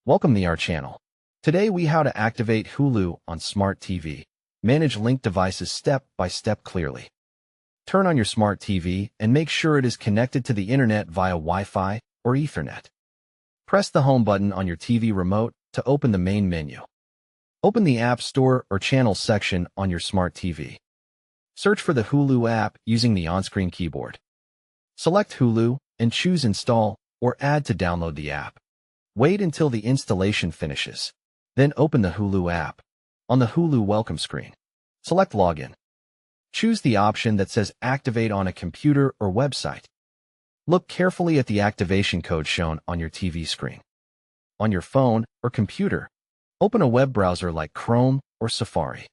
Welcome to our channel. Today we how to activate Hulu on Smart TV. Manage linked devices step by step clearly. Turn on your Smart TV and make sure it is connected to the internet via Wi-Fi or Ethernet. Press the home button on your TV remote to open the main menu. Open the App Store or Channels section on your Smart TV. Search for the Hulu app using the on-screen keyboard. Select Hulu and choose Install or Add to download the app. Wait until the installation finishes. Then open the Hulu app. On the Hulu welcome screen, select Login. Choose the option that says Activate on a computer or website. Look carefully at the activation code shown on your TV screen. On your phone or computer, open a web browser like Chrome or Safari.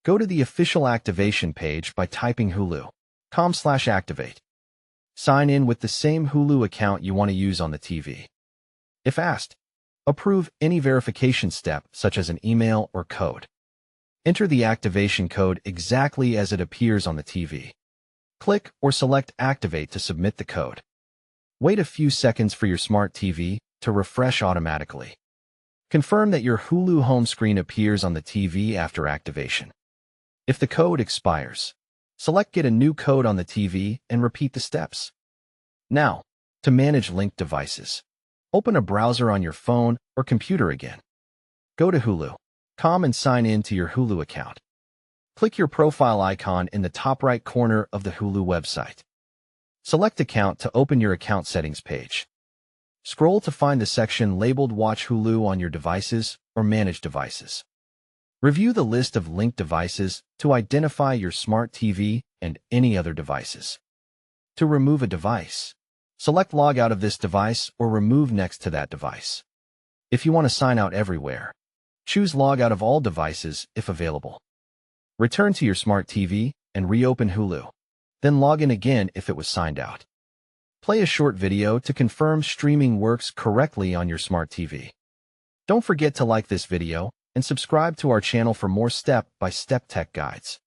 Go to the official activation page by typing hulu.com/activate. Sign in with the same Hulu account you want to use on the TV. If asked, approve any verification step such as an email or code. Enter the activation code exactly as it appears on the TV. Click or select Activate to submit the code. Wait a few seconds for your Smart TV to refresh automatically. Confirm that your Hulu home screen appears on the TV after activation. If the code expires, select Get a new code on the TV and repeat the steps. Now, to manage linked devices, open a browser on your phone or computer again. Go to Hulu.com and sign in to your Hulu account. Click your profile icon in the top right corner of the Hulu website. Select Account to open your account settings page. Scroll to find the section labeled Watch Hulu on your devices or Manage devices. Review the list of linked devices to identify your Smart TV and any other devices. To remove a device, select Log out of this device or Remove next to that device. If you want to sign out everywhere, choose Log out of all devices if available. Return to your Smart TV and reopen Hulu. Then log in again if it was signed out. Play a short video to confirm streaming works correctly on your Smart TV. Don't forget to like this video and subscribe to our channel for more step-by-step tech guides.